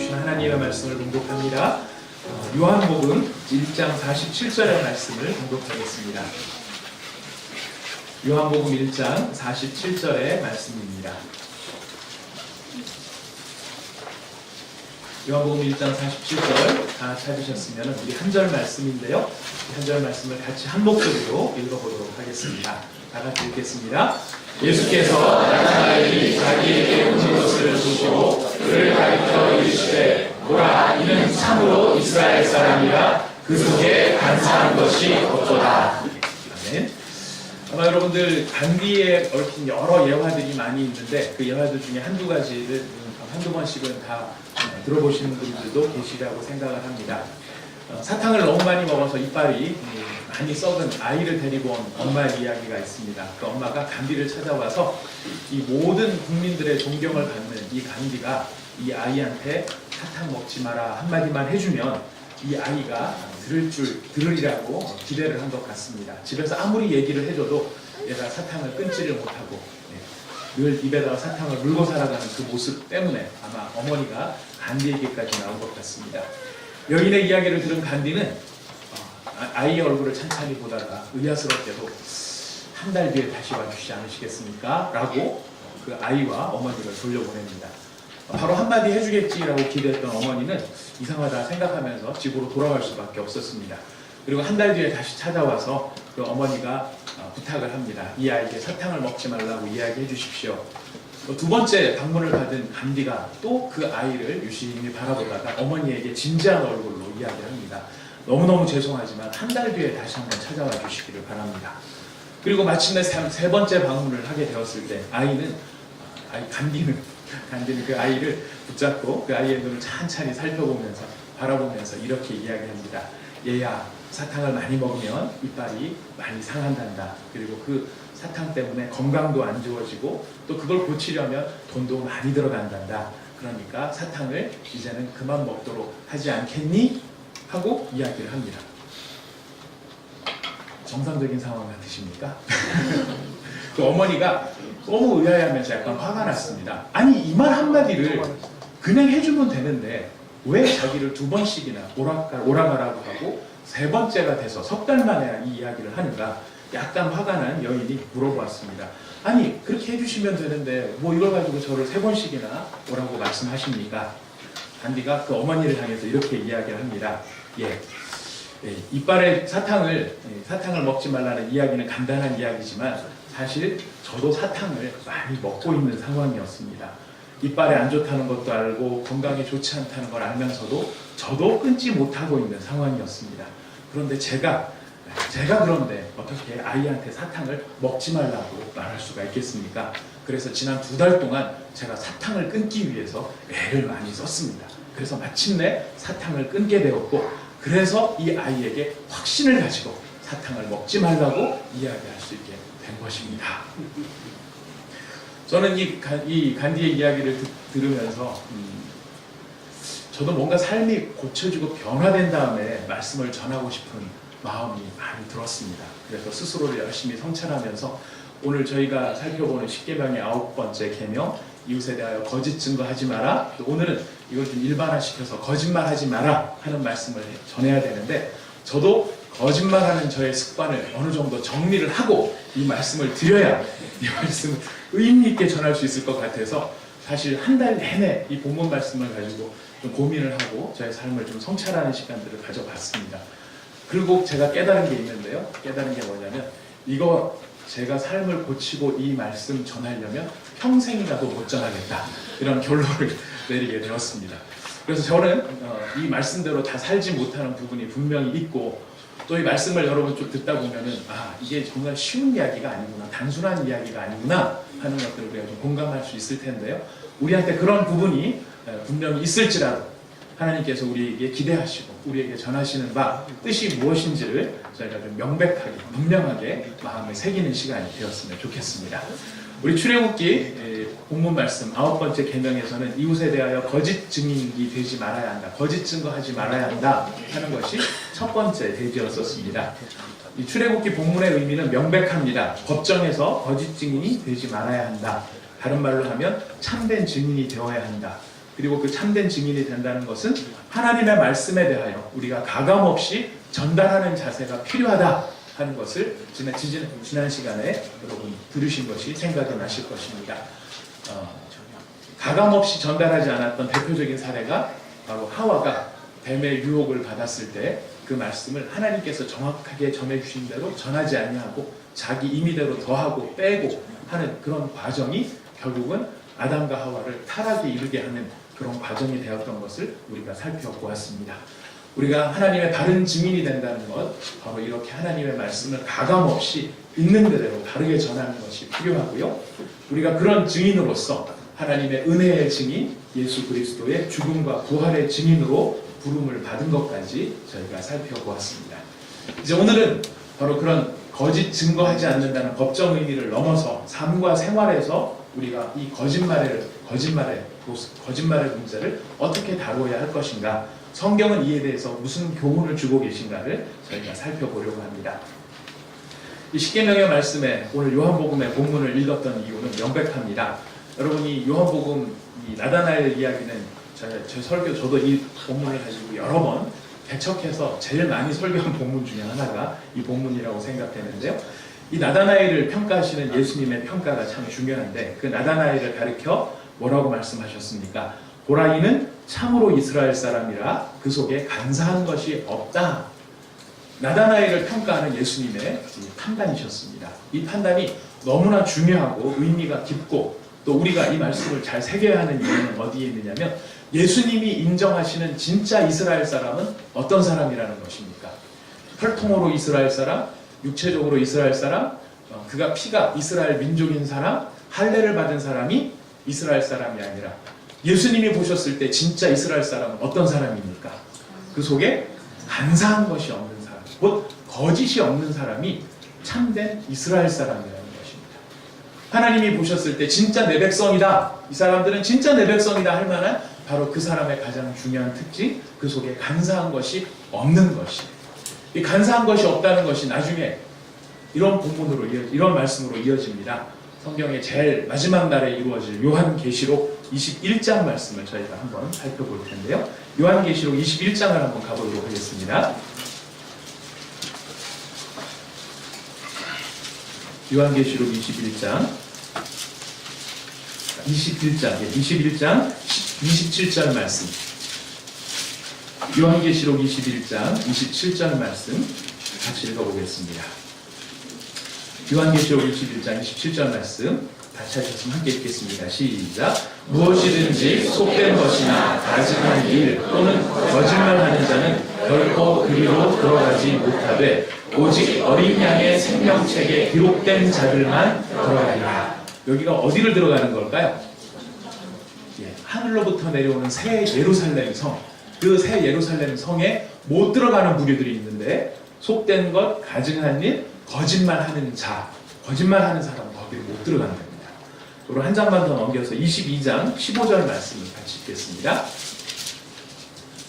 주신 하나님의 말씀을 봉독합니다. 요한복음 1장 47절의 말씀을 봉독하겠습니다. 요한복음 1장 47절의 말씀입니다. 요한복음 1장 47절 다 찾으셨으면 우리 한 절 말씀인데요. 한 절 말씀을 같이 한 목소리로 읽어보도록 하겠습니다. 다 같이 읽겠습니다. 예수께서 나타나니 자기에게 오신 것을 보시고 그를 가리켜 이르시되 보라 이는 참으로 이스라엘 사람이라 그 속에 간사한 것이 없도다. 아멘. 아마 여러분들 간디에 얽힌 여러 예화들이 많이 있는데 그 예화들 중에 한두 가지를 한두 번씩은 다 들어보시는 분들도 계시라고 생각을 합니다. 사탕을 너무 많이 먹어서 이빨이 많이 썩은 아이를 데리고 온 엄마 이야기가 있습니다. 그 엄마가 간디를 찾아와서 이 모든 국민들의 존경을 받는 이 간디가 이 아이한테 사탕 먹지 마라 한마디만 해주면 이 아이가 들으리라고 기대를 한 것 같습니다. 집에서 아무리 얘기를 해줘도 얘가 사탕을 끊지를 못하고 늘 입에다가 사탕을 물고 살아가는 그 모습 때문에 아마 어머니가 간디에게까지 나온 것 같습니다. 여인의 이야기를 들은 간디는 아이의 얼굴을 찬찬히 보다가 의아스럽게도 한 달 뒤에 다시 와주시지 않으시겠습니까? 라고 그 아이와 어머니를 돌려보냅니다. 바로 한마디 해주겠지라고 기대했던 어머니는 이상하다 생각하면서 집으로 돌아갈 수밖에 없었습니다. 그리고 한 달 뒤에 다시 찾아와서 그 어머니가 부탁을 합니다. 이 아이에게 사탕을 먹지 말라고 이야기해 주십시오. 두 번째 방문을 받은 간디가 또 그 아이를 유심히 바라보다가 어머니에게 진지한 얼굴로 이야기를 합니다. 너무너무 죄송하지만 한 달 뒤에 다시 한번 찾아와 주시기를 바랍니다. 그리고 마침내 세 번째 방문을 하게 되었을 때 간디는 그 아이를 붙잡고 그 아이의 눈을 찬찬히 살펴보면서 바라보면서 이렇게 이야기합니다. 얘야, 사탕을 많이 먹으면 이빨이 많이 상한단다. 그리고 그 사탕 때문에 건강도 안 좋아지고 또 그걸 고치려면 돈도 많이 들어간단다. 그러니까 사탕을 이제는 그만 먹도록 하지 않겠니? 하고 이야기를 합니다. 정상적인 상황 같으십니까? 그 어머니가 너무 의아해하면서 약간 화가 났습니다. 아니 이 말 한마디를 그냥 해주면 되는데 왜 자기를 두 번씩이나 오라가라고 하고 세 번째가 돼서 석 달 만에 이 이야기를 하는가? 약간 화가 난 여인이 물어보았습니다. 아니 그렇게 해주시면 되는데 뭐 이걸 가지고 저를 세 번씩이나 오라고 말씀하십니까? 간디가 그 어머니를 향해서 이렇게 이야기를 합니다. 이빨에 사탕을 먹지 말라는 이야기는 간단한 이야기지만 사실 저도 사탕을 많이 먹고 있는 상황이었습니다. 이빨에 안 좋다는 것도 알고 건강에 좋지 않다는 걸 알면서도 저도 끊지 못하고 있는 상황이었습니다. 그런데 제가 그런데 어떻게 아이한테 사탕을 먹지 말라고 말할 수가 있겠습니까? 그래서 지난 2달 동안 제가 사탕을 끊기 위해서 애를 많이 썼습니다. 그래서 마침내 사탕을 끊게 되었고 그래서 이 아이에게 확신을 가지고 사탕을 먹지 말라고 이야기할 수 있게 된 것입니다. 저는 이 간디의 이야기를 들으면서 저도 뭔가 삶이 고쳐지고 변화된 다음에 말씀을 전하고 싶은 마음이 많이 들었습니다. 그래서 스스로를 열심히 성찰하면서 오늘 저희가 살펴보는 10계명의 9번째 계명 이웃에 대하여 거짓 증거하지 마라. 또 오늘은 이걸 좀 일반화시켜서 거짓말하지 마라 하는 말씀을 전해야 되는데 저도 거짓말하는 저의 습관을 어느 정도 정리를 하고 이 말씀을 드려야 이 말씀을 의미 있게 전할 수 있을 것 같아서 사실 한 달 내내 이 본문 말씀을 가지고 좀 고민을 하고 저의 삶을 좀 성찰하는 시간들을 가져봤습니다. 그리고 제가 깨달은 게 있는데요. 깨달은 게 뭐냐면 이거 제가 삶을 고치고 이 말씀 전하려면 평생이라도 못 전하겠다. 이런 결론을 내리게 되었습니다. 그래서 저는 이 말씀대로 다 살지 못하는 부분이 분명히 있고 또 이 말씀을 여러분 좀 듣다 보면은 이게 정말 쉬운 이야기가 아니구나. 단순한 이야기가 아니구나 하는 것들을 우리가 좀 공감할 수 있을 텐데요. 우리한테 그런 부분이 분명히 있을지라도 하나님께서 우리에게 기대하시고 우리에게 전하시는 바 뜻이 무엇인지를 저희가 좀 명백하게 분명하게 마음에 새기는 시간이 되었으면 좋겠습니다. 우리 출애굽기 본문 말씀 9번째 계명에서는 이웃에 대하여 거짓 증인이 되지 말아야 한다. 거짓 증거하지 말아야 한다 하는 것이 첫 번째 대지였었습니다. 이 출애굽기 본문의 의미는 명백합니다. 법정에서 거짓 증인이 되지 말아야 한다. 다른 말로 하면 참된 증인이 되어야 한다. 그리고 그 참된 증인이 된다는 것은 하나님의 말씀에 대하여 우리가 가감없이 전달하는 자세가 필요하다 하는 것을 지난 시간에 여러분 들으신 것이 생각이 나실 것입니다. 가감없이 전달하지 않았던 대표적인 사례가 바로 하와가 뱀의 유혹을 받았을 때 그 말씀을 하나님께서 정확하게 전해주신 대로 전하지 아니하고 자기 임의대로 더하고 빼고 하는 그런 과정이 결국은 아담과 하와를 타락에 이르게 하는 그런 과정이 되었던 것을 우리가 살펴보았습니다. 우리가 하나님의 바른 증인이 된다는 것, 바로 이렇게 하나님의 말씀을 가감없이 있는 그대로 바르게 전하는 것이 필요하고요. 우리가 그런 증인으로서 하나님의 은혜의 증인, 예수 그리스도의 죽음과 부활의 증인으로 부름을 받은 것까지 저희가 살펴보았습니다. 이제 오늘은 바로 그런 거짓 증거하지 않는다는 법정 의미를 넘어서 삶과 생활에서 우리가 이 거짓말의 문제를 어떻게 다루어야 할 것인가, 성경은 이에 대해서 무슨 교훈을 주고 계신가를 저희가 살펴보려고 합니다. 이 십계명의 말씀에 오늘 요한복음의 본문을 읽었던 이유는 명백합니다. 여러분이 요한복음 이 나다나엘 이야기는 제 설교, 저도 이 본문을 가지고 여러 번 개척해서 제일 많이 설교한 본문 중에 하나가 이 본문이라고 생각되는데요. 이 나다나엘을 평가하시는 예수님의 평가가 참 중요한데, 그 나다나엘을 가리켜 뭐라고 말씀하셨습니까? 보라, 이는 참으로 이스라엘 사람이라 그 속에 간사한 것이 없다. 나다나엘을 평가하는 예수님의 판단이셨습니다. 이 판단이 너무나 중요하고 의미가 깊고, 또 우리가 이 말씀을 잘 새겨야 하는 이유는 어디에 있느냐면, 예수님이 인정하시는 진짜 이스라엘 사람은 어떤 사람이라는 것입니까? 혈통으로 이스라엘 사람, 육체적으로 이스라엘 사람, 그가 피가 이스라엘 민족인 사람, 할례를 받은 사람이 이스라엘 사람이 아니라, 예수님이 보셨을 때 진짜 이스라엘 사람은 어떤 사람입니까? 그 속에 간사한 것이 없는 사람, 곧 거짓이 없는 사람이 참된 이스라엘 사람이라는 것입니다. 하나님이 보셨을 때 진짜 내 백성이다, 이 사람들은 진짜 내 백성이다 할 만한 바로 그 사람의 가장 중요한 특징, 그 속에 간사한 것이 없는 것이. 이 간사한 것이 없다는 것이 나중에 이런 본문으로 이런 말씀으로 이어집니다. 성경의 제일 마지막 날에 이루어질 요한계시록 21장 말씀을 저희가 한번 살펴볼 텐데요. 요한계시록 21장을 한번 가보도록 하겠습니다. 요한계시록 21장 27절 말씀. 요한계시록 21장 27절 말씀 같이 읽어보겠습니다. 요한계시록 21장 27절 말씀 같이 하셨으면 함께 읽겠습니다. 시작. 무엇이든지 속된 것이나 다짐한 일 또는 거짓말하는 자는 결코 그리로 들어가지 못하되 오직 어린 양의 생명책에 기록된 자들만 들어가리라. 여기가 어디를 들어가는 걸까요? 하늘로부터 내려오는 새 예루살렘 성, 그 새 예루살렘 성에 못 들어가는 무리들이 있는데, 속된 것, 가증한 일, 거짓말하는 자, 거짓말하는 사람은 거기를 못 들어가는 겁니다. 그리고 한 장만 더 넘겨서 22장 15절 말씀을 같이 읽겠습니다.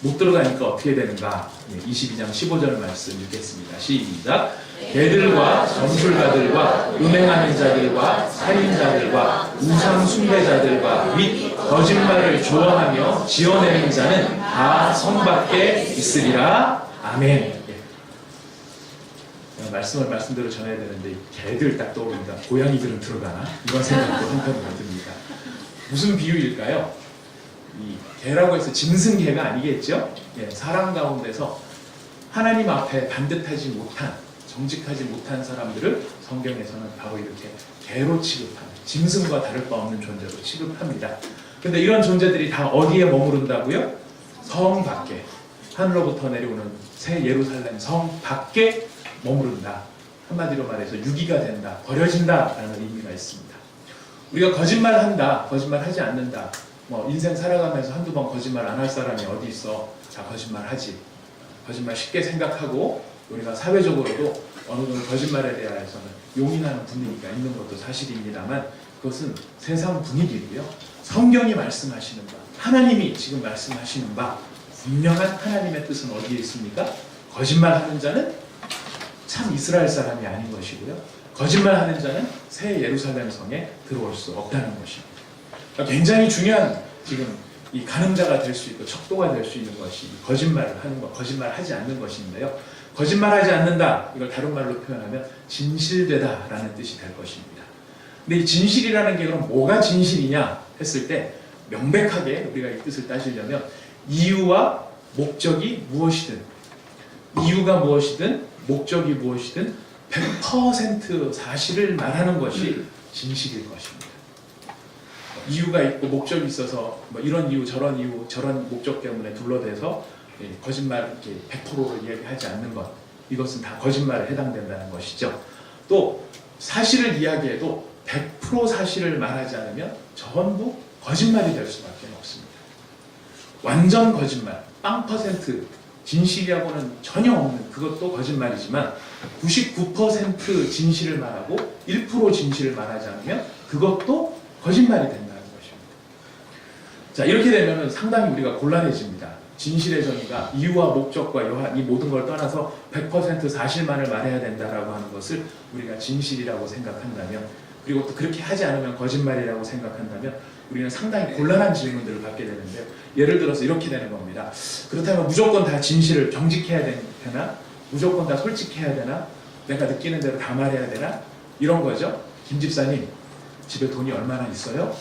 못 들어가니까 어떻게 되는가? 22장 15절 말씀 읽겠습니다. 시작. 개들과 점술가들과 음행하는 자들과 살인자들과 우상 숭배자들과 및 거짓말을 좋아하며 지어내는 자는 다 성 밖에 있으리라. 아멘. 말씀을 말씀대로 전해야 되는데 개들 딱 떠오릅니다. 고양이들은 들어가나? 이런 생각도 한편으로 듭니다. 무슨 비유일까요? 이 개라고 해서 짐승개가 아니겠죠? 사람 가운데서 하나님 앞에 반듯하지 못한, 정직하지 못한 사람들을 성경에서는 바로 이렇게 개로 취급하는, 짐승과 다를 바 없는 존재로 취급합니다. 근데 이런 존재들이 다 어디에 머무른다고요? 성 밖에, 하늘로부터 내려오는 새 예루살렘 성 밖에 머무른다. 한마디로 말해서 유기가 된다, 버려진다라는 의미가 있습니다. 우리가 거짓말한다, 거짓말하지 않는다, 인생 살아가면서 한두 번 거짓말 안 할 사람이 어디 있어? 자, 거짓말하지. 거짓말 쉽게 생각하고 우리가 사회적으로도 어느 정도 거짓말에 대해서는 용인하는 분위기가 있는 것도 사실입니다만, 그것은 세상 분위기고요. 성경이 말씀하시는 바, 하나님이 지금 말씀하시는 바, 분명한 하나님의 뜻은 어디에 있습니까? 거짓말하는 자는 참 이스라엘 사람이 아닌 것이고요. 거짓말하는 자는 새 예루살렘 성에 들어올 수 없다는 것입니다. 굉장히 중요한 지금 이 가늠자가 될 수 있고 척도가 될 수 있는 것이 거짓말을 하는 것, 거짓말하지 않는 것인데요. 거짓말하지 않는다, 이걸 다른 말로 표현하면 진실되다라는 뜻이 될 것입니다. 근데 이 진실이라는 게 그럼 뭐가 진실이냐 했을 때 명백하게 우리가 이 뜻을 따지려면 이유와 목적이 무엇이든, 이유가 무엇이든 목적이 무엇이든 100% 사실을 말하는 것이 진실일 것입니다. 이유가 있고 목적이 있어서 뭐 이런 이유 저런 목적 때문에 둘러대서 거짓말 100%를 이야기하지 않는 것, 이것은 다 거짓말에 해당된다는 것이죠. 또 사실을 이야기해도 100% 사실을 말하지 않으면 전부 거짓말이 될 수밖에 없습니다. 완전 거짓말, 0% 진실이하고는 전혀 없는 그것도 거짓말이지만 99% 진실을 말하고 1% 진실을 말하지 않으면 그것도 거짓말이 된다는 것입니다. 자, 이렇게 되면 상당히 우리가 곤란해집니다. 진실의 정의가 이유와 목적과 여한 이 모든 걸 떠나서 100% 사실만을 말해야 된다라고 하는 것을 우리가 진실이라고 생각한다면, 그리고 또 그렇게 하지 않으면 거짓말이라고 생각한다면 우리는 상당히 곤란한 질문들을 받게 되는데요. 예를 들어서 이렇게 되는 겁니다. 그렇다면 무조건 다 진실을 경직해야 되나? 무조건 다 솔직해야 되나? 내가 느끼는 대로 다 말해야 되나? 이런 거죠. 김 집사님, 집에 돈이 얼마나 있어요?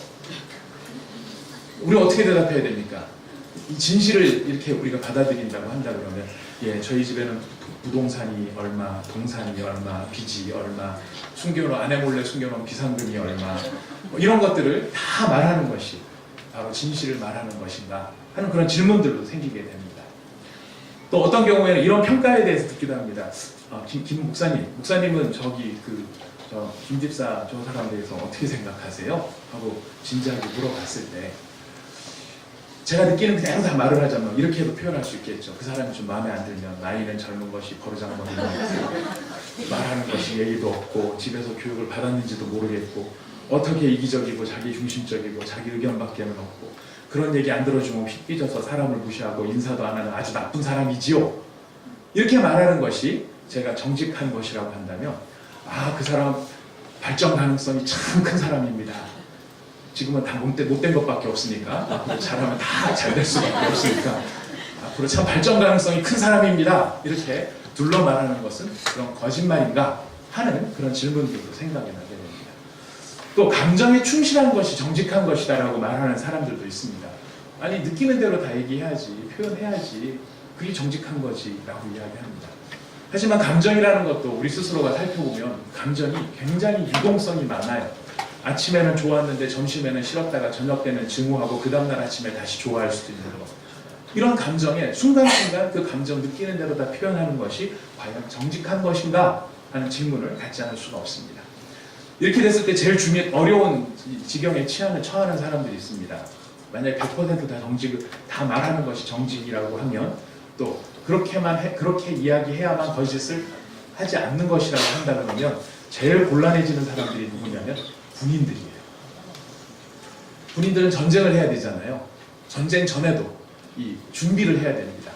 우리 어떻게 대답해야 됩니까? 이 진실을 이렇게 우리가 받아들인다고 한다 그러면, 예, 저희 집에는 부동산이 얼마, 동산이 얼마, 빚이 얼마, 아내 몰래 숨겨놓은 비상금이 얼마, 뭐 이런 것들을 다 말하는 것이 바로 진실을 말하는 것인가 하는 그런 질문들도 생기게 됩니다. 또 어떤 경우에는 이런 평가에 대해서 듣기도 합니다. 김 목사님은 김 집사 저 사람에 대해서 어떻게 생각하세요? 하고 진지하게 물어봤을 때 제가 느끼는 그대로 다 말을 하자면 이렇게도 표현할 수 있겠죠. 그 사람이 좀 마음에 안 들면 나이는 젊은 것이 버르장머리가 없고 말하는 것이 예의도 없고 집에서 교육을 받았는지도 모르겠고 어떻게 이기적이고 자기 중심적이고 자기 의견밖에는 없고 그런 얘기 안 들어주면 휙 삐져서 사람을 무시하고 인사도 안 하는 아주 나쁜 사람이지요. 이렇게 말하는 것이 제가 정직한 것이라고 한다면, 그 사람 발전 가능성이 참 큰 사람입니다. 지금은 다 못된 것밖에 없으니까 앞으로 잘하면 다 잘 될 수밖에 없으니까 앞으로 참 발전 가능성이 큰 사람입니다. 이렇게 둘러 말하는 것은 그런 거짓말인가 하는 그런 질문들도 생각이 나게 됩니다. 또 감정에 충실한 것이 정직한 것이다라고 말하는 사람들도 있습니다. 아니 느끼는 대로 다 얘기해야지, 표현해야지, 그게 정직한 거지 라고 이야기합니다. 하지만 감정이라는 것도 우리 스스로가 살펴보면 감정이 굉장히 유동성이 많아요. 아침에는 좋았는데 점심에는 싫었다가 저녁 때는 증오하고 그 다음날 아침에 다시 좋아할 수도 있는 것. 이런 감정에 순간순간 그 감정 느끼는 대로 다 표현하는 것이 과연 정직한 것인가 하는 질문을 갖지 않을 수가 없습니다. 이렇게 됐을 때 제일 어려운 지경에 처하는 사람들이 있습니다. 만약에 100% 다 정직을 다 말하는 것이 정직이라고 하면 또 그렇게 이야기해야만 거짓을 하지 않는 것이라고 한다 그러면 제일 곤란해지는 사람들이 누구냐면 군인들이에요. 군인들은 전쟁을 해야 되잖아요. 전쟁 전에도 이 준비를 해야 됩니다.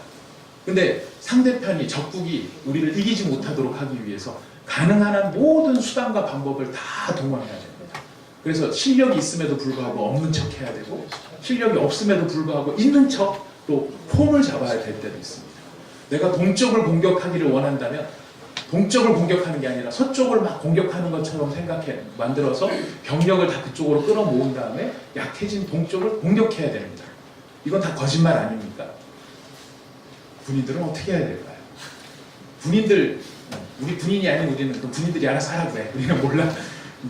근데 상대편이 적국이 우리를 이기지 못하도록 하기 위해서 가능한 한 모든 수단과 방법을 다 동원해야 됩니다. 그래서 실력이 있음에도 불구하고 없는 척 해야 되고 실력이 없음에도 불구하고 있는 척 또 폼을 잡아야 될 때도 있습니다. 내가 동쪽을 공격하기를 원한다면 동쪽을 공격하는 게 아니라 서쪽을 막 공격하는 것처럼 만들어서 병력을 다 그쪽으로 끌어모은 다음에 약해진 동쪽을 공격해야 됩니다. 이건 다 거짓말 아닙니까? 군인들은 어떻게 해야 될까요? 우리 군인이 아닌 우리는 또 군인들이 알아서 하라고 해. 우리는 몰라.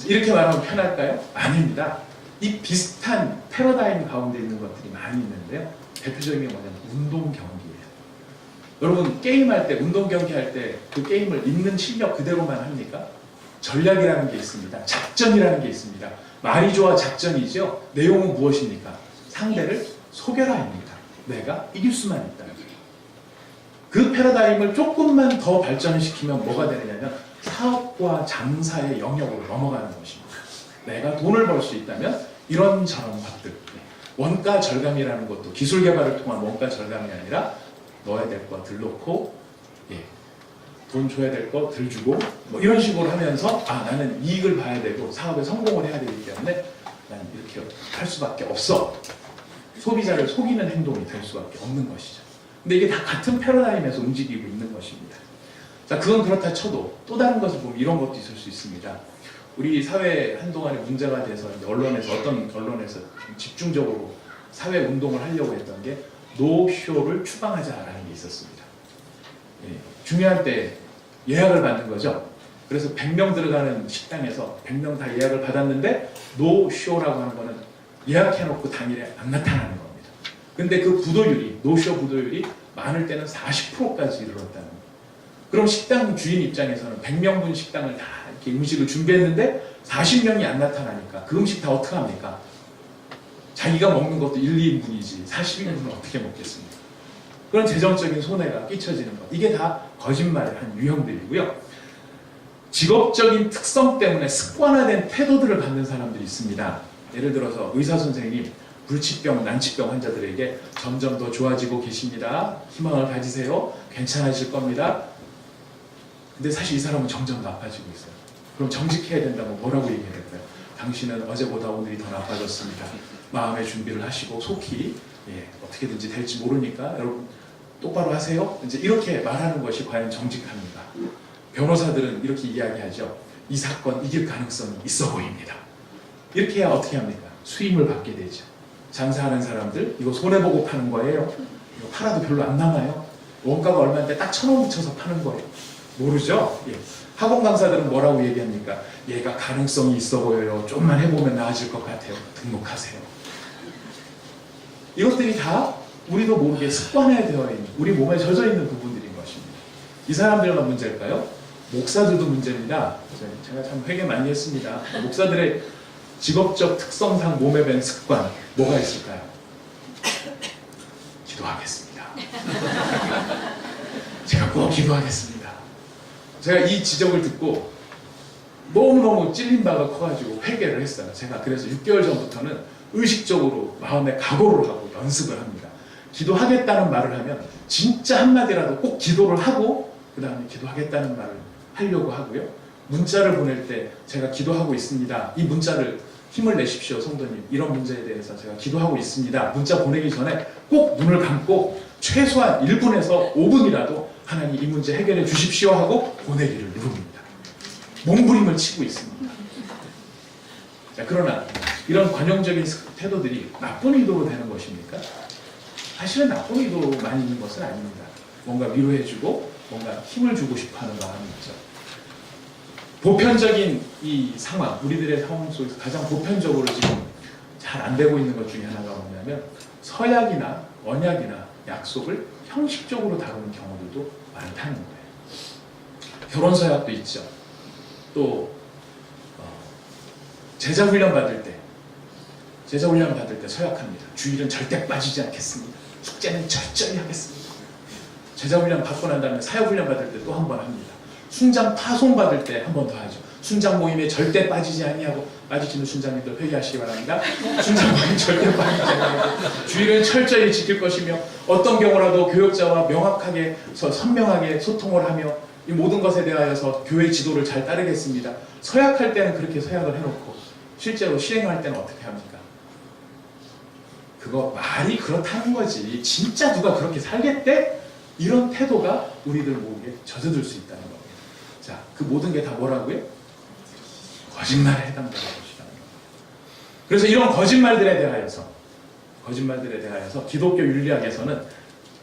이렇게 말하면 편할까요? 아닙니다. 이 비슷한 패러다임 가운데 있는 것들이 많이 있는데요. 대표적인 게 뭐냐면 운동 경기예요. 여러분 게임할 때, 운동 경기 할 때 그 게임을 있는 실력 그대로만 합니까? 전략이라는 게 있습니다. 작전이라는 게 있습니다. 말이 좋아 작전이죠. 내용은 무엇입니까? 상대를 속여라입니다. 내가 이길 수만 있다. 그 패러다임을 조금만 더 발전시키면 뭐가 되느냐면 사업과 장사의 영역으로 넘어가는 것입니다. 내가 돈을 벌 수 있다면 이런저런 것들, 원가 절감이라는 것도 기술 개발을 통한 원가 절감이 아니라 넣어야 될 거 들 넣고 돈 줘야 될 거 들 주고 뭐 이런 식으로 하면서 나는 이익을 봐야 되고 사업에 성공을 해야 되기 때문에 나는 이렇게 할 수밖에 없어. 소비자를 속이는 행동이 될 수밖에 없는 것이죠. 근데 이게 다 같은 패러다임에서 움직이고 있는 것입니다. 자, 그건 그렇다 쳐도 또 다른 것을 보면 이런 것도 있을 수 있습니다. 우리 사회에 한동안에 문제가 돼서 언론에서 어떤 언론에서 집중적으로 사회 운동을 하려고 했던 게 노쇼를 추방하자라는 게 있었습니다. 예, 중요한 때 예약을 받는 거죠. 그래서 100명 들어가는 식당에서 100명 다 예약을 받았는데 노쇼라고 하는 거는 예약해놓고 당일에 안 나타나는 겁니다. 근데 그 부도율이, 노쇼 부도율이 많을 때는 40%까지 이르렀다는 거예요. 그럼 식당 주인 입장에서는 100명분 식당을 다 이렇게 음식을 준비했는데 40명이 안 나타나니까 그 음식 다 어떻게 합니까? 자기가 먹는 것도 1, 2인분이지 40인분은 어떻게 먹겠습니까? 그런 재정적인 손해가 끼쳐지는 것. 이게 다 거짓말의 한 유형들이고요. 직업적인 특성 때문에 습관화된 태도들을 갖는 사람들이 있습니다. 예를 들어서 의사 선생님, 불치병, 난치병 환자들에게 점점 더 좋아지고 계십니다. 희망을 가지세요. 괜찮아질 겁니다. 근데 사실 이 사람은 점점 나빠지고 있어요. 그럼 정직해야 된다고 뭐라고 얘기해야 될까요? 당신은 어제보다 오늘이 더 나빠졌습니다. 마음의 준비를 하시고 속히 어떻게든지 될지 모르니까 여러분 똑바로 하세요. 이제 이렇게 말하는 것이 과연 정직합니까? 변호사들은 이렇게 이야기하죠. 이 사건 이길 가능성이 있어 보입니다. 이렇게 해야 어떻게 합니까? 수임을 받게 되죠. 장사하는 사람들 이거 손해보고 파는 거예요. 이거 팔아도 별로 안 남아요. 원가가 얼마인데 딱 1,000원 붙여서 파는 거예요. 모르죠? 예. 학원 강사들은 뭐라고 얘기합니까? 얘가 가능성이 있어 보여요. 좀만 해보면 나아질 것 같아요. 등록하세요. 이것들이 다 우리도 모르게 습관화되어 있는, 우리 몸에 젖어 있는 부분들인 것입니다. 이 사람들만 문제일까요? 목사들도 문제입니다. 제가 참 회개 많이 했습니다. 목사들의 직업적 특성상 몸에 밴 습관 뭐가 있을까요? 기도하겠습니다. 제가 꼭 기도하겠습니다. 제가 이 지적을 듣고 너무너무 찔린 바가 커가지고 회개를 했어요. 제가 그래서 6개월 전부터는 의식적으로 마음에 각오를 하고 연습을 합니다. 기도하겠다는 말을 하면 진짜 한마디라도 꼭 기도를 하고 그 다음에 기도하겠다는 말을 하려고 하고요. 문자를 보낼 때 제가 기도하고 있습니다. 이 문자를 힘을 내십시오, 성도님. 이런 문제에 대해서 제가 기도하고 있습니다. 문자 보내기 전에 꼭 눈을 감고 최소한 1분에서 5분이라도 하나님 이 문제 해결해 주십시오 하고 보내기를 누릅니다. 몸부림을 치고 있습니다. 자, 그러나 이런 관용적인 태도들이 나쁜 의도로 되는 것입니까? 사실은 나쁜 의도만 있는 것은 아닙니다. 뭔가 위로해주고 뭔가 힘을 주고 싶어하는 마음이 있죠. 보편적인 이 상황, 우리들의 상황 속에서 가장 보편적으로 지금 잘 안 되고 있는 것 중에 하나가 뭐냐면 서약이나 언약이나 약속을 형식적으로 다루는 경우들도 많다는 거예요. 결혼 서약도 있죠. 또 제자훈련 받을 때 서약합니다. 주일은 절대 빠지지 않겠습니다. 숙제는 철저히 하겠습니다. 제자훈련 받고 난 다음에 사역훈련 받을 때 또 한 번 합니다. 순장 파송 받을 때 한 번 더 하죠. 순장 모임에 절대 빠지지 아니하고 빠지시는 순장님들 회개하시기 바랍니다. 순장 모임 절대 빠지지 아니하고 주일은 철저히 지킬 것이며 어떤 경우라도 교역자와 명확하게 선명하게 소통을 하며 이 모든 것에 대하여서 교회 지도를 잘 따르겠습니다. 서약할 때는 그렇게 서약을 해놓고 실제로 시행할 때는 어떻게 합니까? 그거 말이 그렇다는 거지. 진짜 누가 그렇게 살겠대? 이런 태도가 우리들 모두에 젖어들 수 있다는 겁니다. 자, 그 모든 게 다 뭐라고요? 거짓말에 해당되는 것이라는 겁니다. 그래서 이런 거짓말들에 대하여서 기독교 윤리학에서는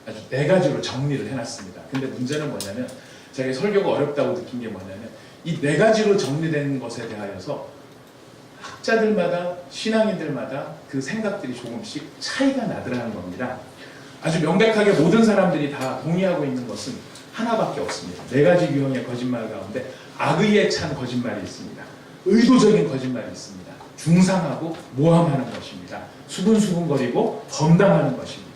아주 4가지로 정리를 해놨습니다. 근데 문제는 뭐냐면 제가 설교가 어렵다고 느낀 게 뭐냐면 이 4가지로 정리된 것에 대하여서 학자들마다 신앙인들마다 그 생각들이 조금씩 차이가 나더라는 겁니다. 아주 명백하게 모든 사람들이 다 동의하고 있는 것은 하나밖에 없습니다. 4가지 유형의 거짓말 가운데 악의에 찬 거짓말이 있습니다. 의도적인 거짓말이 있습니다. 중상하고 모함하는 것입니다. 수근수근거리고 범담하는 것입니다.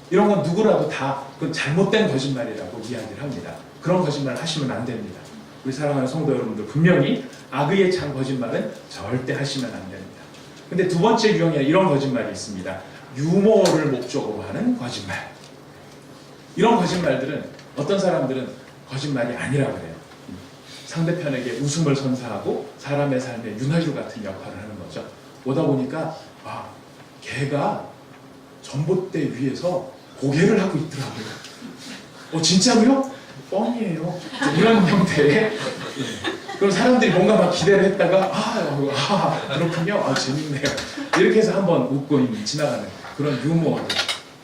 이런 건 누구라도 다 그건 잘못된 거짓말이라고 이야기를 합니다. 그런 거짓말 하시면 안 됩니다. 우리 사랑하는 성도 여러분들, 분명히 악의에 찬 거짓말은 절대 하시면 안 됩니다. 근데 2번째 유형에 이런 거짓말이 있습니다. 유머를 목적으로 하는 거짓말. 이런 거짓말들은 어떤 사람들은 거짓말이 아니라 그래요. 상대편에게 웃음을 선사하고 사람의 삶에 윤활유 같은 역할을 하는 거죠. 오다 보니까 걔가 전봇대 위에서 고개를 하고 있더라고요. 진짜로요? 뻥이에요. 이런 형태의. 그럼 사람들이 뭔가 막 기대를 했다가 그렇군요. 재밌네요. 이렇게 해서 한번 웃고 지나가는 그런 유머를.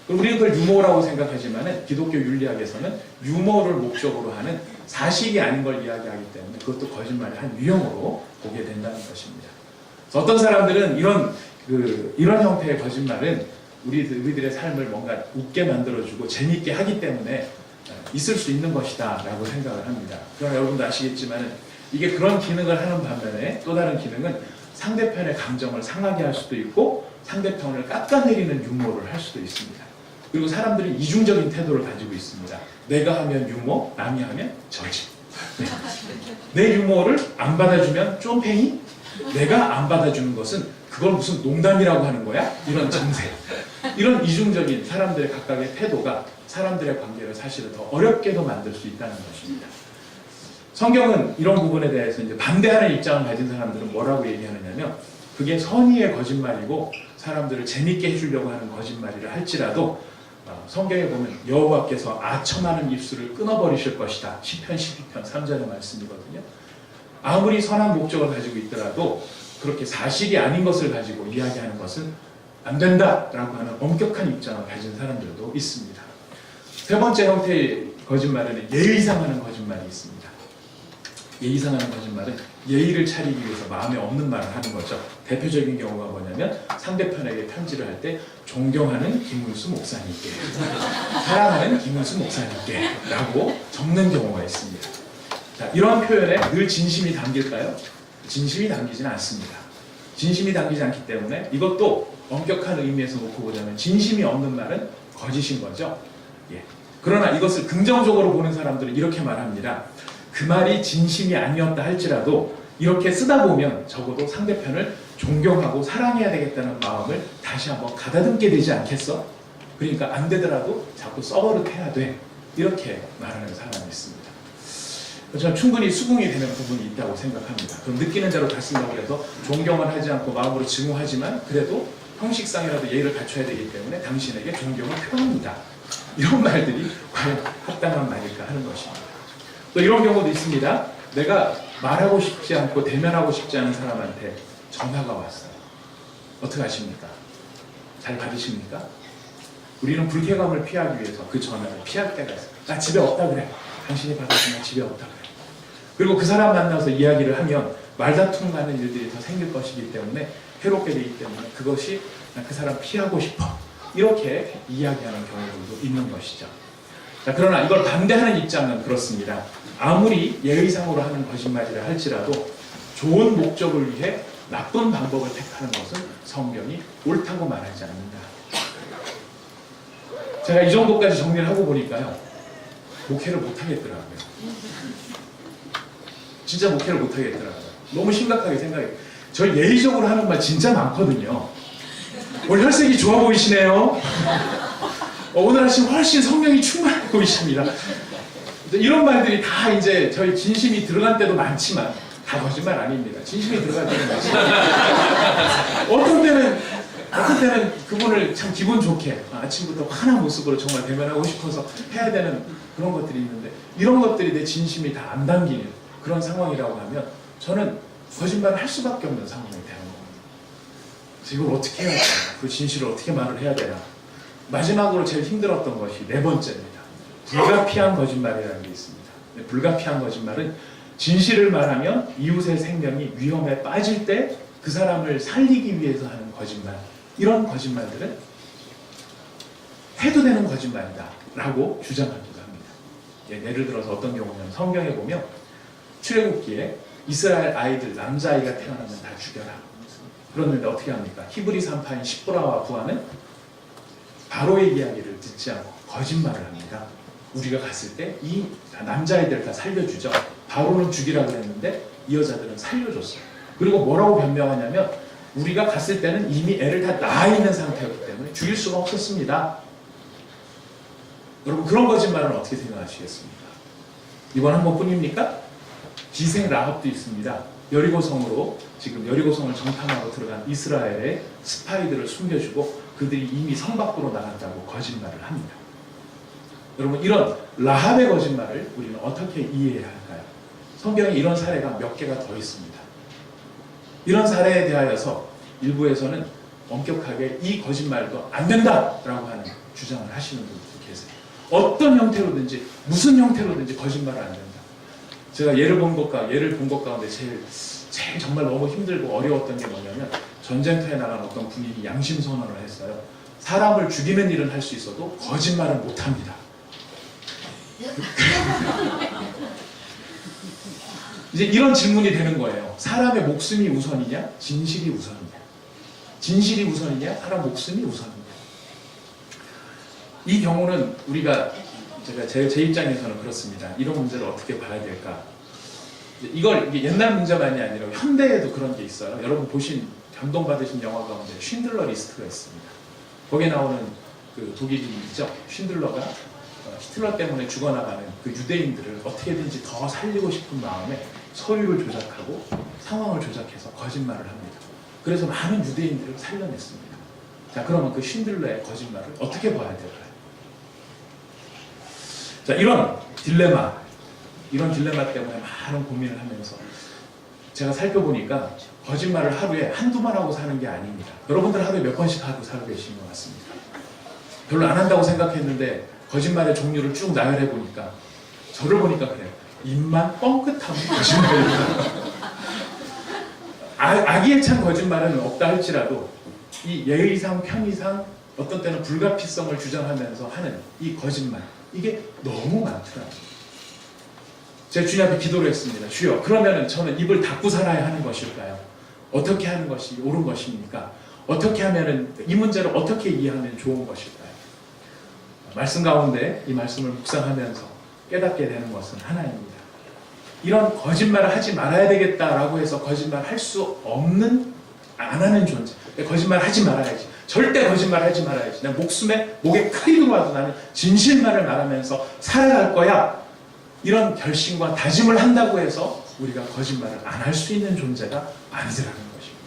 우리는 그걸 유머라고 생각하지만 기독교 윤리학에서는 유머를 목적으로 하는 사실이 아닌 걸 이야기하기 때문에 그것도 거짓말의 한 유형으로 보게 된다는 것입니다. 어떤 사람들은 이런 형태의 거짓말은 우리들의 삶을 뭔가 웃게 만들어주고 재미있게 하기 때문에 있을 수 있는 것이다 라고 생각을 합니다. 그럼 여러분도 아시겠지만 이게 그런 기능을 하는 반면에 또 다른 기능은 상대편의 감정을 상하게 할 수도 있고 상대편을 깎아내리는 유머를 할 수도 있습니다. 그리고 사람들이 이중적인 태도를 가지고 있습니다. 내가 하면 유머, 남이 하면 저지. 내 유머를 안 받아주면 쫌팽이? 내가 안 받아주는 것은 그걸 무슨 농담이라고 하는 거야? 이런 정세. 이런 이중적인 사람들의 각각의 태도가 사람들의 관계를 사실은 더 어렵게도 만들 수 있다는 것입니다. 성경은 이런 부분에 대해서 이제 반대하는 입장을 가진 사람들은 뭐라고 얘기하느냐면 그게 선의의 거짓말이고 사람들을 재밌게 해주려고 하는 거짓말이라 할지라도 성경에 보면 여호와께서 아첨하는 입술을 끊어버리실 것이다. 시편 12편 3절의 말씀이거든요. 아무리 선한 목적을 가지고 있더라도 그렇게 사실이 아닌 것을 가지고 이야기하는 것은 안 된다라고 하는 엄격한 입장을 가진 사람들도 있습니다. 세 번째 형태의 거짓말에는 예의상하는 거짓말이 있습니다. 예의상하는 거짓말은 예의를 차리기 위해서 마음에 없는 말을 하는 거죠. 대표적인 경우가 뭐냐면 상대편에게 편지를 할 때 존경하는 김문수 목사님께, 사랑하는 김문수 목사님께 라고 적는 경우가 있습니다. 자, 이런 표현에 늘 진심이 담길까요? 진심이 담기지는 않습니다. 진심이 담기지 않기 때문에 이것도 엄격한 의미에서 놓고 보자면 진심이 없는 말은 거짓인 거죠. 그러나 이것을 긍정적으로 보는 사람들은 이렇게 말합니다. 그 말이 진심이 아니었다 할지라도 이렇게 쓰다 보면 적어도 상대편을 존경하고 사랑해야 되겠다는 마음을 다시 한번 가다듬게 되지 않겠어? 그러니까 안 되더라도 자꾸 써버릇해야 돼. 이렇게 말하는 사람이 있습니다. 저는 충분히 수긍이 되는 부분이 있다고 생각합니다. 그럼 느끼는 대로 다 쓴다고 해서 존경을 하지 않고 마음으로 증오하지만 그래도 형식상이라도 예의를 갖춰야 되기 때문에 당신에게 존경을 표합니다. 이런 말들이 과연 합당한 말일까 하는 것입니다. 또 이런 경우도 있습니다. 내가 말하고 싶지 않고 대면하고 싶지 않은 사람한테 전화가 왔어요. 어떻게 하십니까? 잘 받으십니까? 우리는 불쾌감을 피하기 위해서 그 전화를 피할 때가 있어요. 나 집에 없다 그래. 당신이 받았으면 집에 없다 그래. 그리고 그 사람 만나서 이야기를 하면 말다툼 가는 일들이 더 생길 것이기 때문에 해롭게 되기 때문에 그것이 그 사람 피하고 싶어. 이렇게 이야기하는 경우들도 있는 것이죠. 자, 그러나 이걸 반대하는 입장은 그렇습니다. 아무리 예의상으로 하는 거짓말이라 할지라도 좋은 목적을 위해 나쁜 방법을 택하는 것은 성경이 옳다고 말하지 않는다. 제가 이 정도까지 정리를 하고 보니까요. 목회를 못하겠더라고요. 진짜 목회를 못하겠더라고요. 너무 심각하게 생각해요. 저 예의적으로 하는 말 진짜 많거든요. 오늘 혈색이 좋아 보이시네요. 오늘 아침 훨씬 성령이 충만해 보이십니다. 이런 말들이 다 이제 저희 진심이 들어간 때도 많지만 다 거짓말 아닙니다. 진심이 들어갈 때는 많지만 어떤 때는 그분을 참 기분 좋게 아침부터 환한 모습으로 정말 대면하고 싶어서 해야 되는 그런 것들이 있는데 이런 것들이 내 진심이 다 안 담기는 그런 상황이라고 하면 저는 거짓말을 할 수밖에 없는 상황이 되는 겁니다. 그래서 이걸 어떻게 해야 되나? 그 진실을 어떻게 말을 해야 되나? 마지막으로 제일 힘들었던 것이 네 번째입니다. 불가피한 거짓말이라는 게 있습니다. 불가피한 거짓말은 진실을 말하면 이웃의 생명이 위험에 빠질 때 그 사람을 살리기 위해서 하는 거짓말. 이런 거짓말들은 해도 되는 거짓말이다 라고 주장하기도 합니다. 예를 들어서 어떤 경우냐면 성경에 보면 출애굽기에 이스라엘 아이들 남자아이가 태어나면 다 죽여라. 그러는데 어떻게 합니까? 히브리 산파인 십보라와 부하는 바로의 이야기를 듣지 않고 거짓말을 합니다. 우리가 갔을 때 이 남자아이들 다 살려주죠. 바로는 죽이라 그랬는데 이 여자들은 살려줬어요. 그리고 뭐라고 변명하냐면 우리가 갔을 때는 이미 애를 다 낳아 있는 상태였기 때문에 죽일 수가 없었습니다. 여러분 그런 거짓말은 어떻게 생각하시겠습니까? 이번 한 번뿐입니까? 기생 라합도 있습니다. 여리고성으로 지금 여리고성을 정탐하러 들어간 이스라엘의 스파이들을 숨겨주고 그들이 이미 성 밖으로 나갔다고 거짓말을 합니다. 여러분, 이런 라합의 거짓말을 우리는 어떻게 이해해야 할까요? 성경에 이런 사례가 몇 개가 더 있습니다. 이런 사례에 대하여서 일부에서는 엄격하게 이 거짓말도 안 된다라고 하는 주장을 하시는 분들도 계세요. 어떤 형태로든지 무슨 형태로든지 거짓말은 안 된다. 제가 예를 본 것 가운데 제일 정말 너무 힘들고 어려웠던 게 뭐냐면, 전쟁터에 나간 어떤 군인이 양심 선언을 했어요. 사람을 죽이는 일은 할 수 있어도 거짓말은 못합니다. 이제 이런 질문이 되는 거예요. 사람의 목숨이 우선이냐? 진실이 우선이냐? 진실이 우선이냐? 사람 목숨이 우선이냐? 이 경우는 우리가 제 입장에서는 그렇습니다. 이런 문제를 어떻게 봐야 될까? 이게 옛날 문제만이 아니라 현대에도 그런 게 있어요. 여러분 감동받으신 영화 가운데 쉰들러 리스트가 있습니다. 거기에 나오는 그 독일인이죠. 쉰들러가 히틀러 때문에 죽어나가는 그 유대인들을 어떻게든지 더 살리고 싶은 마음에 서류를 조작하고 상황을 조작해서 거짓말을 합니다. 그래서 많은 유대인들을 살려냈습니다. 자, 그러면 그 쉰들러의 거짓말을 어떻게 봐야 될까요? 자, 이런 딜레마 때문에 많은 고민을 하면서 제가 살펴보니까 거짓말을 하루에 한두 번 하고 사는 게 아닙니다. 여러분들 하루에 몇 번씩 하고 살고 계신 것 같습니다. 별로 안 한다고 생각했는데 거짓말의 종류를 쭉 나열해 보니까, 저를 보니까 그래요. 입만 뻥끗하면 거짓말입니다. 악의에 찬 거짓말은 없다 할지라도 이 예의상 편의상 어떤 때는 불가피성을 주장하면서 하는 이 거짓말, 이게 너무 많더라고요. 제가 주님 앞에 기도를 했습니다. 주여, 그러면은 저는 입을 닫고 살아야 하는 것일까요? 어떻게 하는 것이 옳은 것입니까? 어떻게 하면은 이 문제를 어떻게 이해하면 좋은 것일까요? 말씀 가운데 이 말씀을 묵상하면서 깨닫게 되는 것은 하나입니다. 이런 거짓말을 하지 말아야 되겠다라고 해서 거짓말 할 수 없는, 안 하는 존재. 거짓말 하지 말아야지. 절대 거짓말 하지 말아야지. 내 목에 칼이 들어와도 나는 진실만을 말하면서 살아갈 거야. 이런 결심과 다짐을 한다고 해서 우리가 거짓말을 안 할 수 있는 존재가 아니더라는 것입니다.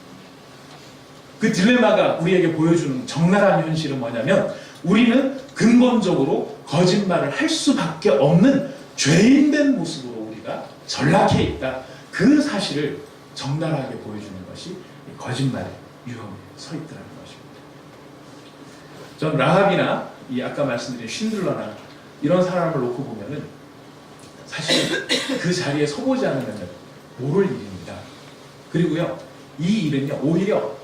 그 딜레마가 우리에게 보여주는 적나라한 현실은 뭐냐면, 우리는 근본적으로 거짓말을 할 수밖에 없는 죄인된 모습으로 우리가 전락해 있다. 그 사실을 적나라하게 보여주는 것이 거짓말의 위험에 서 있더라는 것입니다. 전 라합이나 이 아까 말씀드린 쉰들러나 이런 사람을 놓고 보면은 사실 그 자리에 서보지 않으면 모를 일입니다. 그리고요, 이 일은요, 오히려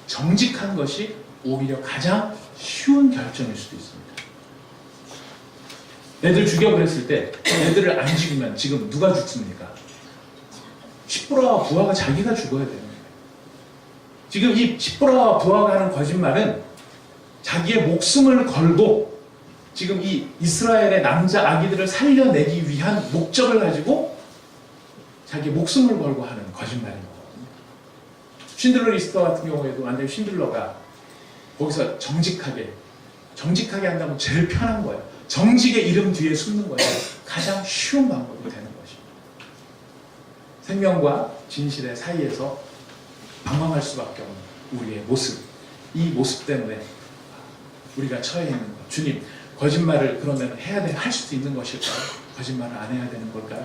정직한 것이 오히려 가장 쉬운 결정일 수도 있습니다. 애들 죽여 그랬을 때 애들을 안 죽이면 지금 누가 죽습니까? 십부라와 부하가 자기가 죽어야 되는 거예요. 지금 이 십부라와 부하가 하는 거짓말은 자기의 목숨을 걸고 지금 이 이스라엘의 남자 아기들을 살려내기 위한 목적을 가지고 자기 목숨을 걸고 하는 거짓말인 거거든요. 쉰들러 리스트 같은 경우에도 완전히 쉰들러가 거기서 정직하게 한다면 제일 편한 거예요. 정직의 이름 뒤에 숨는 거예요. 가장 쉬운 방법이 되는 것입니다. 생명과 진실의 사이에서 방황할 수밖에 없는 우리의 모습, 이 모습 때문에 우리가 처해 있는 것. 주님, 거짓말을 그러면 할 수도 있는 것일까요? 거짓말을 안 해야 되는 걸까요?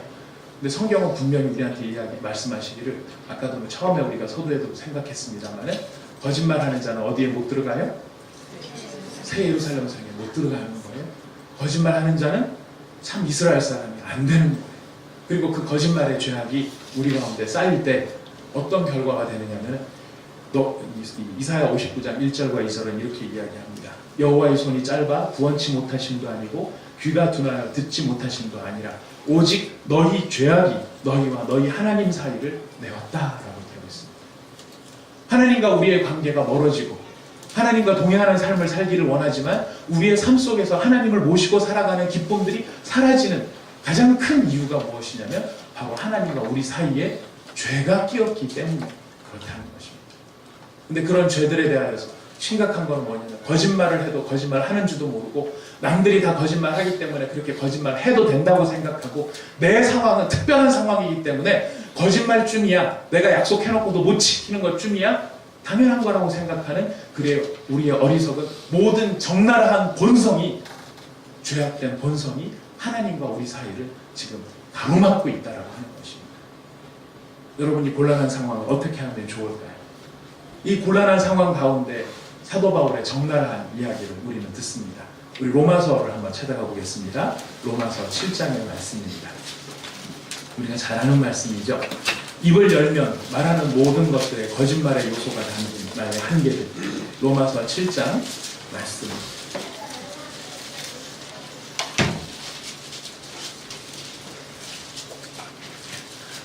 근데 성경은 분명히 우리한테 말씀하시기를, 아까도 처음에 우리가 서두에도 생각했습니다만, 거짓말하는 자는 어디에 못 들어가요? 새 예루살렘 성에 못 들어가는 거예요. 거짓말하는 자는 참 이스라엘 사람이 안 되는 거예요. 그리고 그 거짓말의 죄악이 우리 가운데 쌓일 때 어떤 결과가 되느냐면, 이사야 59장 1절과 2절은 이렇게 이야기합니다. 여호와의 손이 짧아 구원치 못하심도 아니고 귀가 둔하여 듣지 못하심도 아니라 오직 너희 죄악이 너희와 너희 하나님 사이를 메웠다라고 되어 있습니다. 하나님과 우리의 관계가 멀어지고 하나님과 동행하는 삶을 살기를 원하지만 우리의 삶 속에서 하나님을 모시고 살아가는 기쁨들이 사라지는 가장 큰 이유가 무엇이냐면 바로 하나님과 우리 사이에 죄가 끼었기 때문에 그렇다는 것입니다. 근데 그런 죄들에 대하여서 심각한 건 뭐냐면, 거짓말을 해도 거짓말하는 줄도 모르고 남들이 다 거짓말하기 때문에 그렇게 거짓말해도 된다고 생각하고, 내 상황은 특별한 상황이기 때문에 거짓말쯤이야, 내가 약속해놓고도 못 지키는 것쯤이야 당연한 거라고 생각하는 우리의 어리석은 모든 적나라한 본성이, 죄악된 본성이 하나님과 우리 사이를 지금 가로막고 있다라고 하는 것입니다. 여러분이 곤란한 상황을 어떻게 하면 좋을까요? 이 곤란한 상황 가운데 사도 바울의 적나라한 이야기를 우리는 듣습니다. 우리 로마서를 한번 찾아가 보겠습니다. 로마서 7장의 말씀입니다. 우리가 잘 아는 말씀이죠. 입을 열면 말하는 모든 것들의 거짓말의 요소가 담긴 말의 한계들. 로마서 7장 말씀.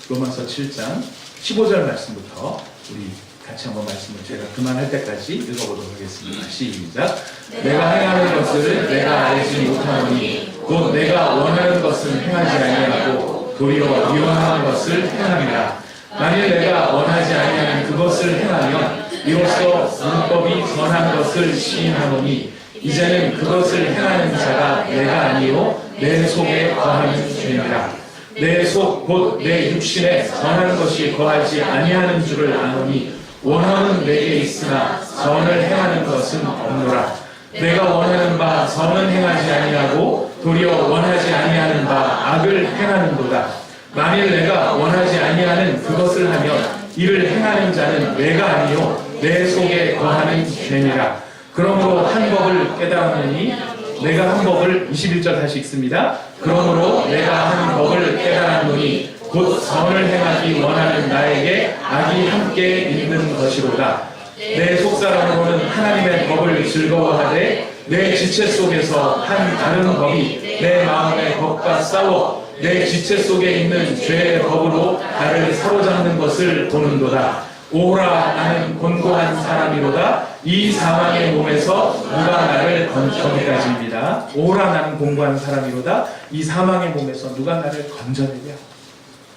로마서 7장 15절 말씀부터 우리 같이 한번 말씀을 제가 그만할 때까지 읽어보도록 하겠습니다. 시작. 내가 행하는 것을 내가 알지 못하노니 곧 내가 원하는 것은 행하지 아니하고 도리어 미워하는 것을 행함이라. 만일 내가 원하지 아니하는 그것을 행하면 이로써 율법이 선한 것을 시인하노니 이제는 그것을 행하는 자가 내가 아니요 내 속에 거하는 죄니라. 내 속 곧 내 육신에 선한 것이 거하지 아니하는 줄을 아노니 원함은 내게 있으나 선을 행하는 것은 없노라. 내가 원하는 바 선은 행하지 아니하고 도리어 원하지 아니하는 바 악을 행하는도다. 만일 내가 원하지 아니하는 그것을 하면 이를 행하는 자는 내가 아니요 내 속에 거하는 죄니라. 그러므로 한 법을 깨달았느니 내가 한 법을 21절 다시 읽습니다. 그러므로 내가 한 법을 깨달았노니 곧 선을 행하기 원하는 나에게 악이 함께 있는 것이로다. 내 속사람으로는 하나님의 법을 즐거워하되 내 지체 속에서 한 다른 법이 내 마음의 법과 싸워 내 지체 속에 있는 죄의 법으로 나를 사로잡는 것을 보는도다. 오라 나는 곤고한 사람이로다. 이 사망의 몸에서 누가 나를 건져내까지입니다. 오라 나는 곤고한 사람이로다. 이 사망의 몸에서 누가 나를 건져내랴.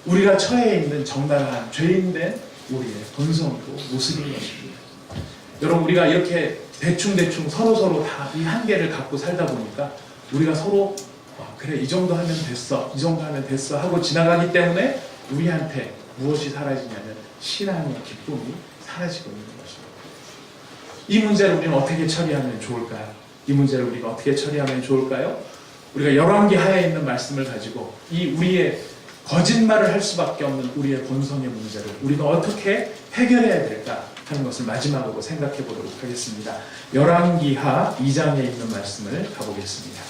우리가 처해 있는 적나라한 죄인된 우리의 본성이고 모습인 것입니다. 여러분 우리가 이렇게 대충 서로 다 이 한계를 갖고 살다 보니까 우리가 서로 그래 이 정도 하면 됐어 이 정도 하면 됐어 하고 지나가기 때문에 우리한테 무엇이 사라지냐면 신앙의 기쁨이 사라지고 있는 것입니다. 이 문제를 우리는 어떻게 처리하면 좋을까요? 이 문제를 우리가 어떻게 처리하면 좋을까요? 우리가 열왕기 하에 있는 말씀을 가지고 이 우리의 거짓말을 할 수밖에 없는 우리의 본성의 문제를 우리가 어떻게 해결해야 될까 하는 것을 마지막으로 생각해 보도록 하겠습니다. 열왕기하 2장에 있는 말씀을 가보겠습니다.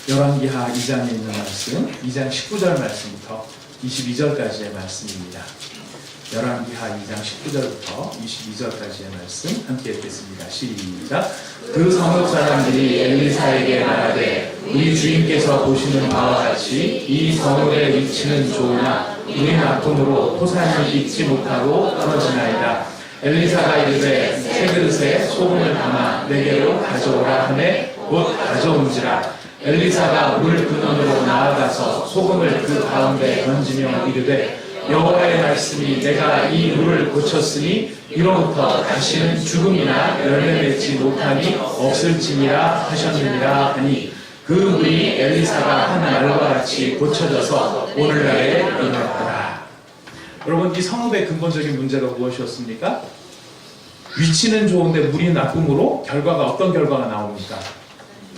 열왕기하 2장에 있는 말씀, 2장 19절 말씀부터 22절까지의 말씀입니다. 열왕기하 2장 19절부터 22절까지의 말씀 함께 읽겠습니다. 시작. 그 성읍 사람들이 엘리사에게 말하되 우리 주인께서 보시는 바와 같이 이 성읍의 위치는 좋으나 우리 아픔으로 토산이 익지 못하고 떨어지나이다. 엘리사가 이르되 새 그릇에 소금을 담아 내게로 가져오라 하매 곧 가져온지라. 엘리사가 물 근원으로 나아가서 소금을 그 가운데 던지며 이르되 여호와의 말씀이 내가 이 물을 고쳤으니 이로부터 다시는 죽음이나 열매 맺지 못하니 없을지니라 하셨느니라 하니 그 물이 엘리사가 한 말과 같이 고쳐져서 오늘날에 이르렀더라. 여러분 이 성읍의 근본적인 문제가 무엇이었습니까? 위치는 좋은데 물이 나쁨으로 결과가 어떤 결과가 나옵니까?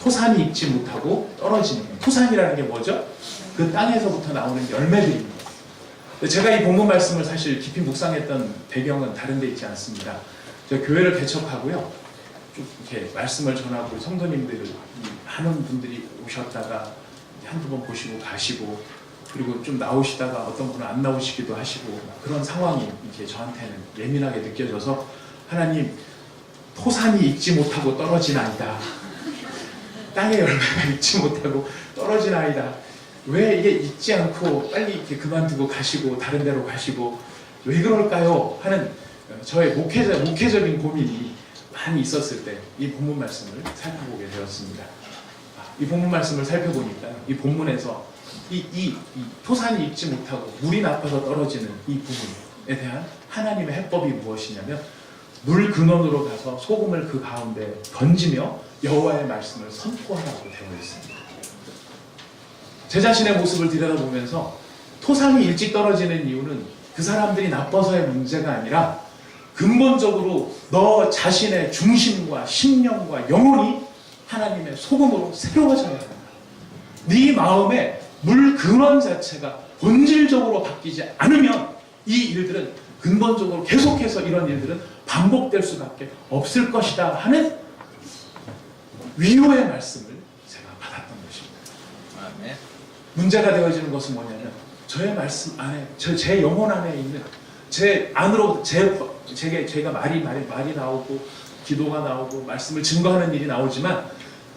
토산이 익지 못하고 떨어지는 거예요. 토산이라는 게 뭐죠? 그 땅에서부터 나오는 열매들입니다. 제가 이 본문 말씀을 사실 깊이 묵상했던 배경은 다른 데 있지 않습니다. 제가 교회를 개척하고요. 쭉 이렇게 말씀을 전하고 성도님들 많은 분들이 오셨다가 한두 번 보시고 가시고 그리고 좀 나오시다가 어떤 분은 안 나오시기도 하시고 그런 상황이 이렇게 저한테는 예민하게 느껴져서 하나님 토산이 익지 못하고 떨어지나이다. 땅의 열매가 익지 못하고 떨어지나이다. 왜 이게 익지 않고 빨리 이렇게 그만두고 가시고 다른 데로 가시고 왜 그럴까요? 하는 저의 목회적인 고민이 많이 있었을 때 이 본문 말씀을 살펴보게 되었습니다. 이 본문 말씀을 살펴보니까 이 본문에서 이 토산이 익지 못하고 물이 나빠서 떨어지는 이 부분에 대한 하나님의 해법이 무엇이냐면 물 근원으로 가서 소금을 그 가운데 던지며 여호와의 말씀을 선포하라고 되어 있습니다. 제 자신의 모습을 들여다보면서 토상이 일찍 떨어지는 이유는 그 사람들이 나빠서의 문제가 아니라 근본적으로 너 자신의 중심과 심령과 영혼이 하나님의 소금으로 새로워져야 한다. 네 마음의 물 근원 자체가 본질적으로 바뀌지 않으면 이 일들은 근본적으로 계속해서 이런 일들은 반복될 수밖에 없을 것이다 하는 위로의 말씀을 제가 받았던 것입니다. 아멘. 문제가 되어지는 것은 뭐냐면 저의 말씀 안에, 제 영혼 안에 있는 제 안으로 제가 말이 나오고 기도가 나오고 말씀을 증거하는 일이 나오지만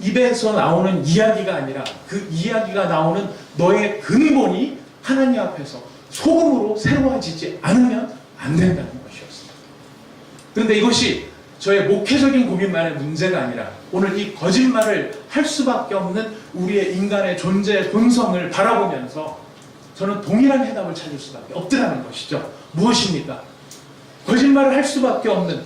입에서 나오는 이야기가 아니라 그 이야기가 나오는 너의 근본이 하나님 앞에서 소금으로 새로워지지 않으면 안 된다는 것이었습니다. 그런데 이것이 저의 목회적인 고민만의 문제가 아니라 오늘 이 거짓말을 할 수밖에 없는 우리의 인간의 존재의 본성을 바라보면서 저는 동일한 해답을 찾을 수밖에 없더라는 것이죠. 무엇입니까? 거짓말을 할 수밖에 없는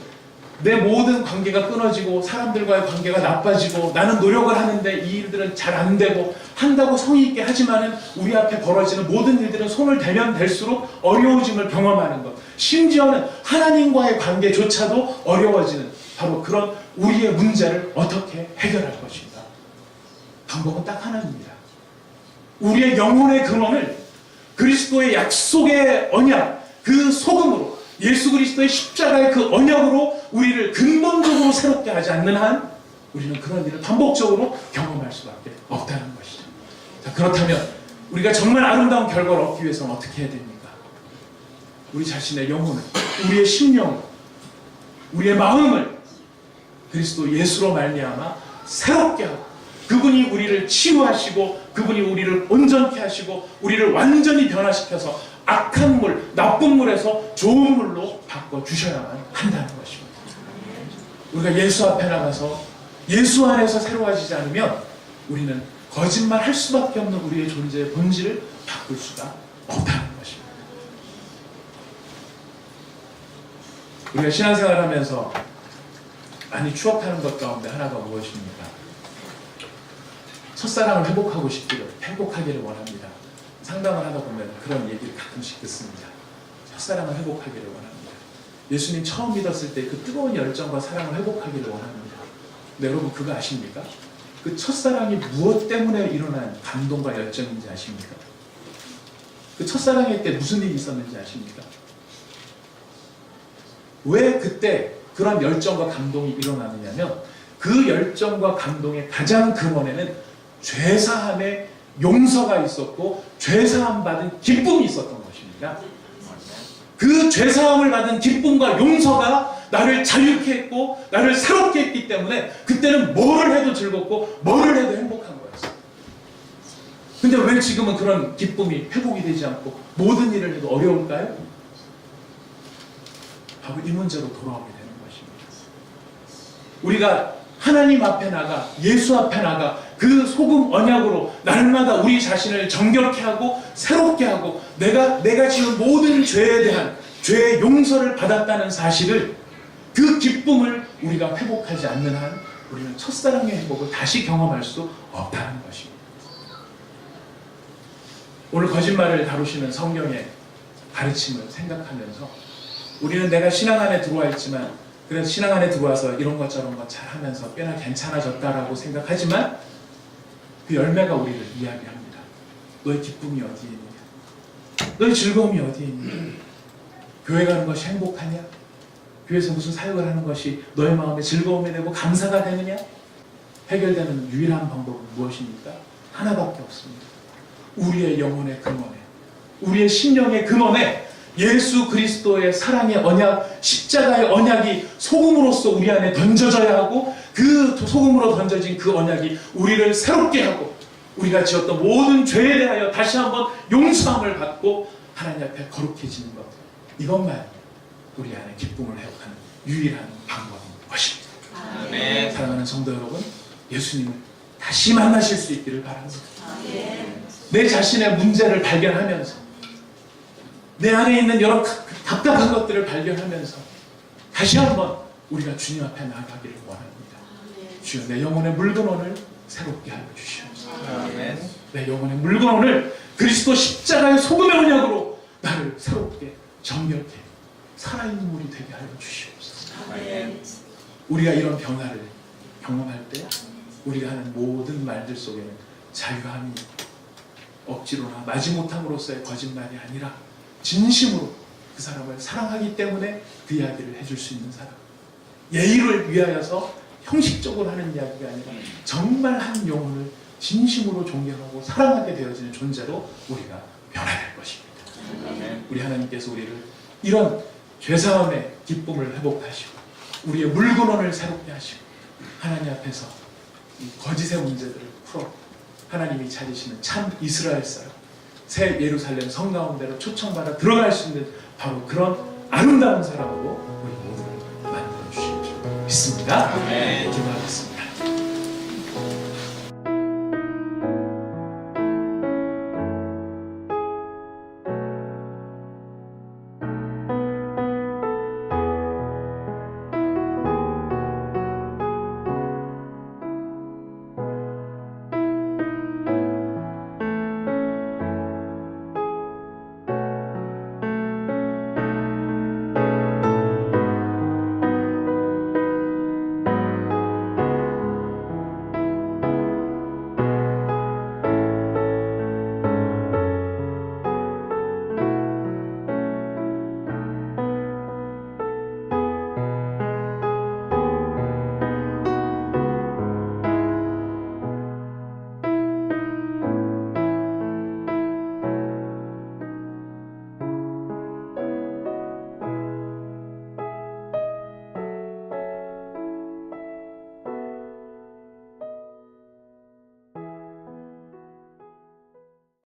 내 모든 관계가 끊어지고 사람들과의 관계가 나빠지고 나는 노력을 하는데 이 일들은 잘 안 되고 한다고 성의 있게 하지만은 우리 앞에 벌어지는 모든 일들은 손을 대면 될수록 어려워짐을 경험하는 것, 심지어는 하나님과의 관계조차도 어려워지는 바로 그런 우리의 문제를 어떻게 해결할 것인가? 방법은 딱 하나입니다. 우리의 영혼의 근원을 그리스도의 약속의 언약, 그 소금으로 예수 그리스도의 십자가의 그 언약으로 우리를 근본적으로 새롭게 하지 않는 한 우리는 그런 일을 반복적으로 경험할 수밖에 없다는 것이죠. 자, 그렇다면 우리가 정말 아름다운 결과를 얻기 위해서는 어떻게 해야 됩니까? 우리 자신의 영혼을, 우리의 심령을, 우리의 마음을 그리스도 예수로 말미암아 새롭게 하고 그분이 우리를 치유하시고 그분이 우리를 온전케 하시고 우리를 완전히 변화시켜서 악한 물, 나쁜 물에서 좋은 물로 바꿔주셔야만 한다는 것입니다. 우리가 예수 앞에 나가서 예수 안에서 새로워지지 않으면 우리는 거짓말 할 수밖에 없는 우리의 존재의 본질을 바꿀 수가 없다는 것입니다. 우리가 신앙생활을 하면서 많이 추억하는 것 가운데 하나가 무엇입니까? 첫사랑을 회복하고 싶기를, 행복하기를 원합니다. 상담을 하다 보면 그런 얘기를 가끔씩 듣습니다. 첫사랑을 회복하기를 원합니다. 예수님 처음 믿었을 때 그 뜨거운 열정과 사랑을 회복하기를 원합니다. 근데 여러분 그거 아십니까? 그 첫사랑이 무엇 때문에 일어난 감동과 열정인지 아십니까? 그 첫사랑일 때 무슨 일이 있었는지 아십니까? 왜 그때 그런 열정과 감동이 일어나느냐면 그 열정과 감동의 가장 근원에는 죄사함의 용서가 있었고 죄사함 받은 기쁨이 있었던 것입니다. 그 죄사함을 받은 기쁨과 용서가 나를 자유케 했고 나를 새롭게 했기 때문에 그때는 뭐를 해도 즐겁고 뭐를 해도 행복한 거였어요. 근데 왜 지금은 그런 기쁨이 회복이 되지 않고 모든 일을 해도 어려울까요? 바로 이 문제로 돌아오게 되는 것입니다. 우리가 하나님 앞에 나가 예수 앞에 나가 그 소금 언약으로 날마다 우리 자신을 정결케 하고 새롭게 하고 내가 지은 모든 죄에 대한 죄의 용서를 받았다는 사실을 그 기쁨을 우리가 회복하지 않는 한 우리는 첫사랑의 행복을 다시 경험할 수 없다는 것입니다. 오늘 거짓말을 다루시는 성경의 가르침을 생각하면서 우리는 내가 신앙 안에 들어와 있지만 그래서 신앙 안에 들어와서 이런 것 저런 것 잘하면서 꽤나 괜찮아졌다라고 생각하지만 그 열매가 우리를 이야기합니다. 너의 기쁨이 어디에 있느냐? 너의 즐거움이 어디에 있느냐? 교회 가는 것이 행복하냐? 교회에서 무슨 사역을 하는 것이 너의 마음에 즐거움이 되고 감사가 되느냐? 해결되는 유일한 방법은 무엇입니까? 하나밖에 없습니다. 우리의 영혼의 근원에, 우리의 심령의 근원에 예수 그리스도의 사랑의 언약, 십자가의 언약이 소금으로써 우리 안에 던져져야 하고 그 소금으로 던져진 그 언약이 우리를 새롭게 하고 우리가 지었던 모든 죄에 대하여 다시 한번 용서함을 받고 하나님 앞에 거룩해지는 것, 이것만 우리 안에 기쁨을 회복하는 유일한 방법인 것입니다. 아멘. 사랑하는 성도 여러분, 예수님을 다시 만나실 수 있기를 바랍니다. 내 자신의 문제를 발견하면서 내 안에 있는 여러 답답한 것들을 발견하면서 다시 한번 우리가 주님 앞에 나아가기를 원합니다. 주여 내 영혼의 물건원을 새롭게 하여 주시옵소서. 아멘. 내 영혼의 물건을 그리스도 십자가의 소금의 언약으로 나를 새롭게 정결케 살아있는 물이 되게 하여 주시옵소서. 우리가 이런 변화를 경험할 때 우리가 하는 모든 말들 속에는 자유함이 억지로나 마지못함으로써의 거짓말이 아니라 진심으로 그 사람을 사랑하기 때문에 그 이야기를 해줄 수 있는 사람, 예의를 위하여서 형식적으로 하는 이야기가 아니라 정말 한 영혼을 진심으로 존경하고 사랑하게 되어지는 존재로 우리가 변화될 것입니다. 우리 하나님께서 우리를 이런 죄사함의 기쁨을 회복하시고 우리의 물건원을 새롭게 하시고 하나님 앞에서 이 거짓의 문제들을 풀어 하나님이 찾으시는 참 이스라엘 사람, 새 예루살렘 성 가운데로 초청받아 들어갈 수 있는 바로 그런 아름다운 사람으로 우리 모두를 만들어 주실 줄 믿습니다. 기도하겠습니다.